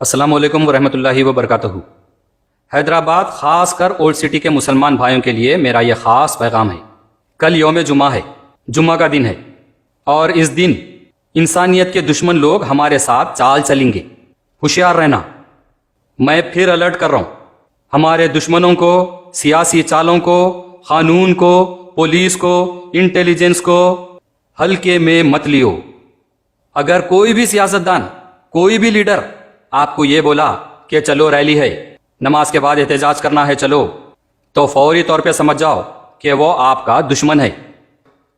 السلام علیکم ورحمۃ اللہ وبرکاتہ۔ حیدرآباد خاص کر اولڈ سٹی کے مسلمان بھائیوں کے لیے میرا یہ خاص پیغام ہے۔ کل یوم جمعہ ہے، جمعہ کا دن ہے، اور اس دن انسانیت کے دشمن لوگ ہمارے ساتھ چال چلیں گے۔ ہوشیار رہنا۔ میں پھر الرٹ کر رہا ہوں، ہمارے دشمنوں کو، سیاسی چالوں کو، قانون کو، پولیس کو، انٹیلیجنس کو ہلکے میں مت لیو۔ اگر کوئی بھی سیاستدان، کوئی بھی لیڈر آپ کو یہ بولا کہ چلو ریلی ہے، نماز کے بعد احتجاج کرنا ہے چلو، تو فوری طور پہ سمجھ جاؤ کہ وہ آپ کا دشمن ہے۔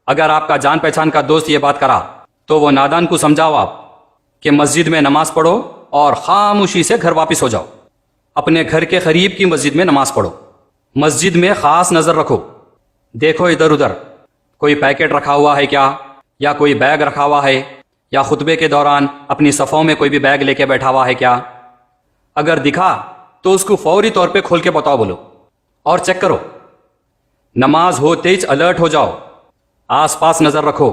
اگر آپ کا جان پہچان کا دوست یہ بات کرا تو وہ نادان کو سمجھاؤ آپ کہ مسجد میں نماز پڑھو اور خاموشی سے گھر واپس ہو جاؤ۔ اپنے گھر کے قریب کی مسجد میں نماز پڑھو۔ مسجد میں خاص نظر رکھو، دیکھو ادھر ادھر کوئی پیکٹ رکھا ہوا ہے کیا، یا کوئی بیگ رکھا ہوا ہے، یا خطبے کے دوران اپنی صفوں میں کوئی بھی بیگ لے کے بیٹھا ہوا ہے کیا۔ اگر دکھا تو اس کو فوری طور پہ کھول کے بتاؤ، بولو اور چیک کرو۔ نماز ہوتے ہی الرٹ ہو جاؤ، آس پاس نظر رکھو۔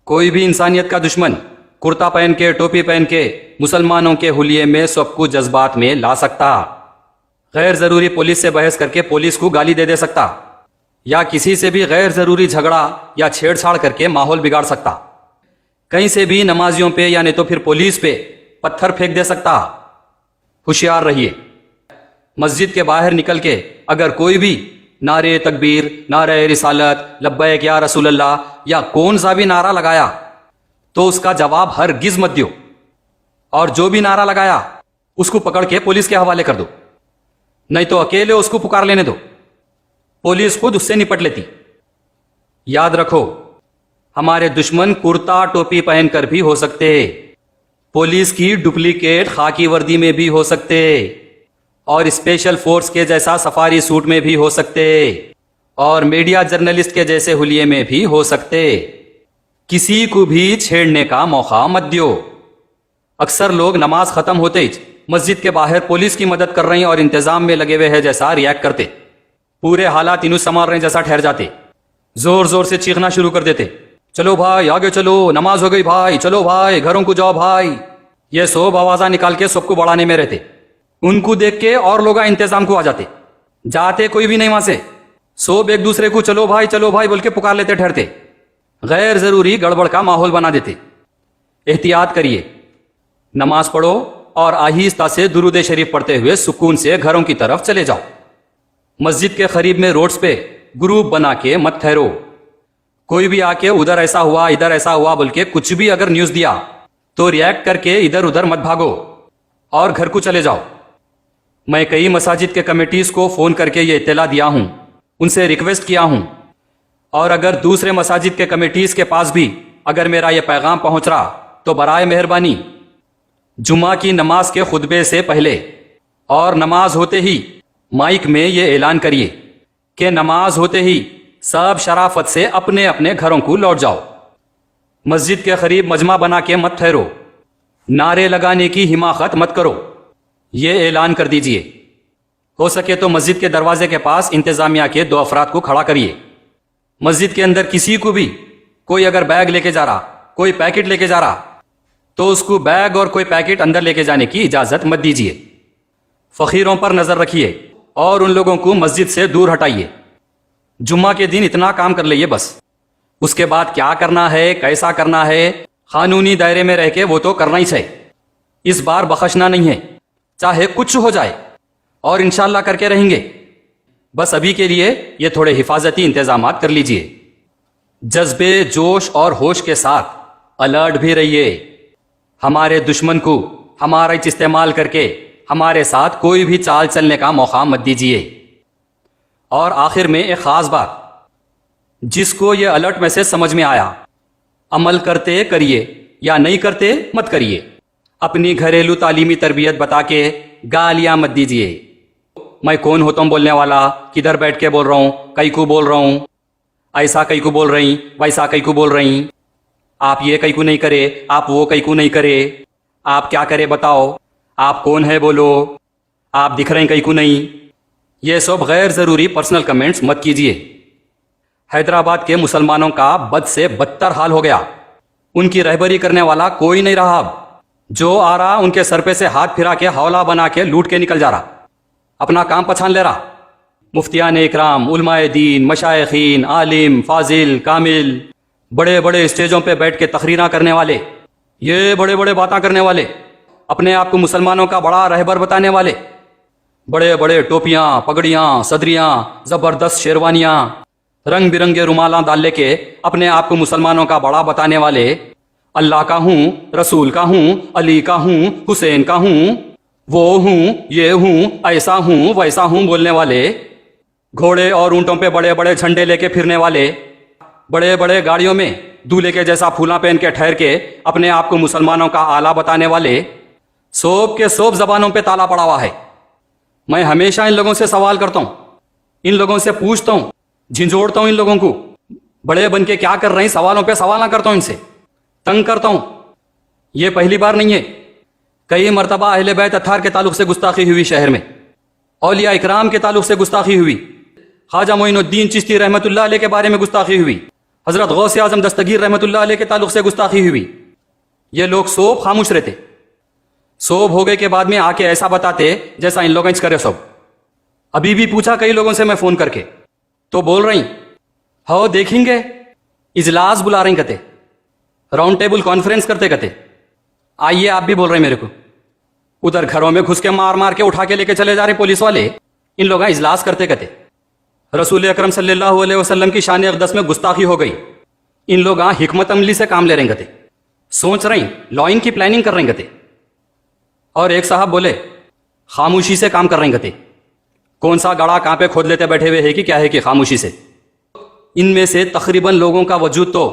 کوئی بھی انسانیت کا دشمن کرتا پہن کے، ٹوپی پہن کے مسلمانوں کے حلیے میں سب کو جذبات میں لا سکتا، غیر ضروری پولیس سے بحث کر کے پولیس کو گالی دے سکتا، یا کسی سے بھی غیر ضروری جھگڑا یا چھیڑ چھاڑ کر کے ماحول بگاڑ سکتا، کہیں سے بھی نمازیوں پہ یا نہیں تو پھر پولیس پہ پتھر پھینک دے سکتا۔ ہوشیار رہیے۔ مسجد کے باہر نکل کے اگر کوئی بھی نعرے تکبیر، نعرہ رسالت، لبیک یا رسول اللہ یا کون سا بھی نعرہ لگایا تو اس کا جواب ہرگز مت دیو، اور جو بھی نعرہ لگایا اس کو پکڑ کے پولیس کے حوالے کر دو، نہیں تو اکیلے اس کو پکار لینے دو، پولیس خود اس سے نپٹ لیتی۔ یاد رکھو، ہمارے دشمن کرتا ٹوپی پہن کر بھی ہو سکتے، پولیس کی ڈپلیکیٹ خاکی وردی میں بھی ہو سکتے، اور اسپیشل فورس کے جیسا سفاری سوٹ میں بھی ہو سکتے، اور میڈیا جرنلسٹ کے جیسے حلیے میں بھی ہو سکتے۔ کسی کو بھی چھیڑنے کا موقع مت دیو۔ اکثر لوگ نماز ختم ہوتے ہی مسجد کے باہر پولیس کی مدد کر رہے ہیں اور انتظام میں لگے ہوئے ہیں جیسا ریاکٹ کرتے، پورے حالات انہوں سنبھال رہے ہیں جیسا ٹھہر جاتے، زور زور سے چیخنا شروع کر دیتے، چلو بھائی آگے چلو، نماز ہو گئی بھائی، چلو بھائی گھروں کو جاؤ بھائی۔ یہ سب آوازاں نکال کے سب کو بڑھانے میں رہتے۔ ان کو دیکھ کے اور لوگ انتظام کو آ جاتے، جاتے کوئی بھی نہیں وہاں سے، سب ایک دوسرے کو چلو بھائی بول کے پکار لیتے، ٹھہرتے، غیر ضروری گڑبڑ کا ماحول بنا دیتے۔ احتیاط کریے، نماز پڑھو اور آہستہ سے درود شریف پڑھتے ہوئے سکون سے گھروں کی طرف چلے جاؤ۔ مسجد کے قریب میں روڈز پہ گروپ بنا کے مت ٹھہرو۔ کوئی بھی آ کے ادھر ایسا ہوا ادھر ایسا ہوا بول کے کچھ بھی اگر نیوز دیا تو ریاکٹ کر کے ادھر ادھر مت بھاگو اور گھر کو چلے جاؤ۔ میں کئی مساجد کے کمیٹیز کو فون کر کے یہ اطلاع دیا ہوں، ان سے ریکویسٹ کیا ہوں، اور اگر دوسرے مساجد کے کمیٹیز کے پاس بھی اگر میرا یہ پیغام پہنچ رہا تو برائے مہربانی جمعہ کی نماز کے خطبے سے پہلے اور نماز ہوتے ہی مائک میں یہ اعلان کریے کہ نماز ہوتے ہی سب شرافت سے اپنے اپنے گھروں کو لوٹ جاؤ۔ مسجد کے قریب مجمع بنا کے مت ٹھہرو، نعرے لگانے کی حماقت مت کرو، یہ اعلان کر دیجئے۔ ہو سکے تو مسجد کے دروازے کے پاس انتظامیہ کے 2 افراد کو کھڑا کریے۔ مسجد کے اندر کسی کو بھی کوئی اگر بیگ لے کے جا رہا، کوئی پیکٹ لے کے جا رہا تو اس کو بیگ اور کوئی پیکٹ اندر لے کے جانے کی اجازت مت دیجیے۔ فقیروں پر نظر رکھیے اور ان لوگوں کو مسجد سے دور ہٹائیے۔ جمعہ کے دن اتنا کام کر لئیے بس، اس کے بعد کیا کرنا ہے، کیسا کرنا ہے، قانونی دائرے میں رہ کے وہ تو کرنا ہی چاہیے۔ اس بار بخشنا نہیں ہے، چاہے کچھ ہو جائے، اور انشاءاللہ کر کے رہیں گے۔ بس ابھی کے لیے یہ تھوڑے حفاظتی انتظامات کر لیجئے۔ جذبے، جوش اور ہوش کے ساتھ الرٹ بھی رہیے۔ ہمارے دشمن کو ہمارا استعمال کر کے ہمارے ساتھ کوئی بھی چال چلنے کا موقع مت دیجیے۔ اور آخر میں ایک خاص بات، جس کو یہ الرٹ میں سے سمجھ میں آیا، عمل کرتے کریے یا نہیں کرتے مت کریے۔ اپنی گھریلو تعلیمی تربیت بتا کے گالیاں مت دیجیے۔ میں کون ہوتا ہوں بولنے والا، کدھر بیٹھ کے بول رہا ہوں، کئی کو بول رہا ہوں، ایسا کئی کو بول رہی، ویسا کئی کو بول رہی، آپ یہ کئی کو نہیں کرے، آپ وہ کئی کو نہیں کرے، آپ کیا کرے بتاؤ، آپ کون ہے بولو، آپ دکھ رہے ہیں کئی کو نہیں۔ یہ سب غیر ضروری پرسنل کمنٹس مت کیجیے۔ حیدرآباد کے مسلمانوں کا بد سے بدتر حال ہو گیا، ان کی رہبری کرنے والا کوئی نہیں رہا اب۔ جو آ رہا ان کے سر پہ سے ہاتھ پھرا کے حوالہ بنا کے لوٹ کے نکل جا رہا، اپنا کام پچھان لے رہا۔ مفتیان اکرام، علماء دین، مشائخین، عالم، فاضل، کامل، بڑے بڑے اسٹیجوں پہ بیٹھ کے تقریراں کرنے والے، یہ بڑے بڑے باتیں کرنے والے، اپنے آپ کو مسلمانوں کا بڑا رہبر بتانے والے، بڑے بڑے ٹوپیاں، پگڑیاں، صدریاں، زبردست شیروانیاں، رنگ برنگے رومالاں ڈال لے کے اپنے آپ کو مسلمانوں کا بڑا بتانے والے، اللہ کا ہوں، رسول کا ہوں، علی کا ہوں، حسین کا ہوں، وہ ہوں، یہ ہوں، ایسا ہوں، ویسا ہوں بولنے والے، گھوڑے اور اونٹوں پہ بڑے بڑے جھنڈے لے کے پھرنے والے، بڑے بڑے گاڑیوں میں دولہے کے جیسا پھولا پہن کے ٹھہر کے اپنے آپ کو مسلمانوں کا آلہ بتانے والے، سوب کے سوب زبانوں پہ تالا پڑا ہوا ہے۔ میں ہمیشہ ان لوگوں سے سوال کرتا ہوں، ان لوگوں سے پوچھتا ہوں، جھنجھوڑتا ہوں ان لوگوں کو، بڑے بن کے کیا کر رہے ہیں، سوالوں پہ سوال نہ کرتا ہوں، ان سے تنگ کرتا ہوں۔ یہ پہلی بار نہیں ہے، کئی مرتبہ اہل بیت اطہار کے تعلق سے گستاخی ہوئی، شہر میں اولیاء اکرام کے تعلق سے گستاخی ہوئی، خواجہ معین الدین چشتی رحمۃ اللہ علیہ کے بارے میں گستاخی ہوئی، حضرت غوث اعظم دستگیر رحمۃ اللہ علیہ کے تعلق سے گستاخی ہوئی۔ یہ لوگ سوب خاموش رہتے، سوب ہو گئے کے بعد میں آ کے ایسا بتاتے جیسا ان لوگ انچ کرے سب۔ ابھی بھی پوچھا کئی لوگوں سے میں فون کر کے، تو بول رہی ہو دیکھیں گے، اجلاس بلا رہی کہتے، راؤنڈ ٹیبل کانفرنس کرتے کہتے، آئیے آپ بھی بول رہے ہیں میرے کو۔ ادھر گھروں میں گھس کے مار مار کے اٹھا کے لے کے چلے جا رہے پولیس والے، ان لوگ اجلاس کرتے کہتے۔ رسول اکرم صلی اللہ علیہ وسلم کی شان اقدس میں گستاخی ہو گئی، ان لوگ حکمت عملی سے کام لے رہے کہتے، سوچ رہے لائن کی پلاننگ کر رہے کہتے۔ اور ایک صاحب بولے خاموشی سے کام کر رہے کہتے، کون سا گڑا کہاں پہ کھود لیتے بیٹھے ہوئے ہے کہ کیا ہے کہ خاموشی سے۔ ان میں سے تقریباً لوگوں کا وجود تو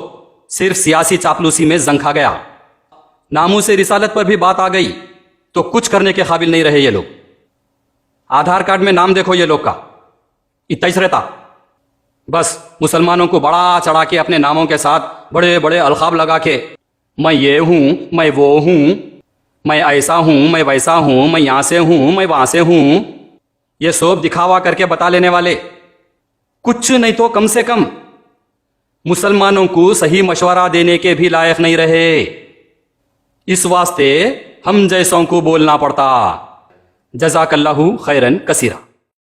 صرف سیاسی چاپلوسی میں زنگ کھا گیا، ناموس رسالت پر بھی بات آ گئی تو کچھ کرنے کے قابل نہیں رہے یہ لوگ۔ آدھار کارڈ میں نام دیکھو یہ لوگ کا، اتنا ہی رہتا، بس مسلمانوں کو بڑا چڑھا کے اپنے ناموں کے ساتھ بڑے بڑے القاب لگا کے، میں یہ ہوں، میں وہ ہوں، میں ایسا ہوں، میں ویسا ہوں، میں یہاں سے ہوں، میں وہاں سے ہوں، یہ سب دکھاوا کر کے بتا لینے والے کچھ نہیں تو کم سے کم مسلمانوں کو صحیح مشورہ دینے کے بھی لائق نہیں رہے۔ اس واسطے ہم جیسوں کو بولنا پڑتا۔ جزاک اللہ خیرن کثیرا۔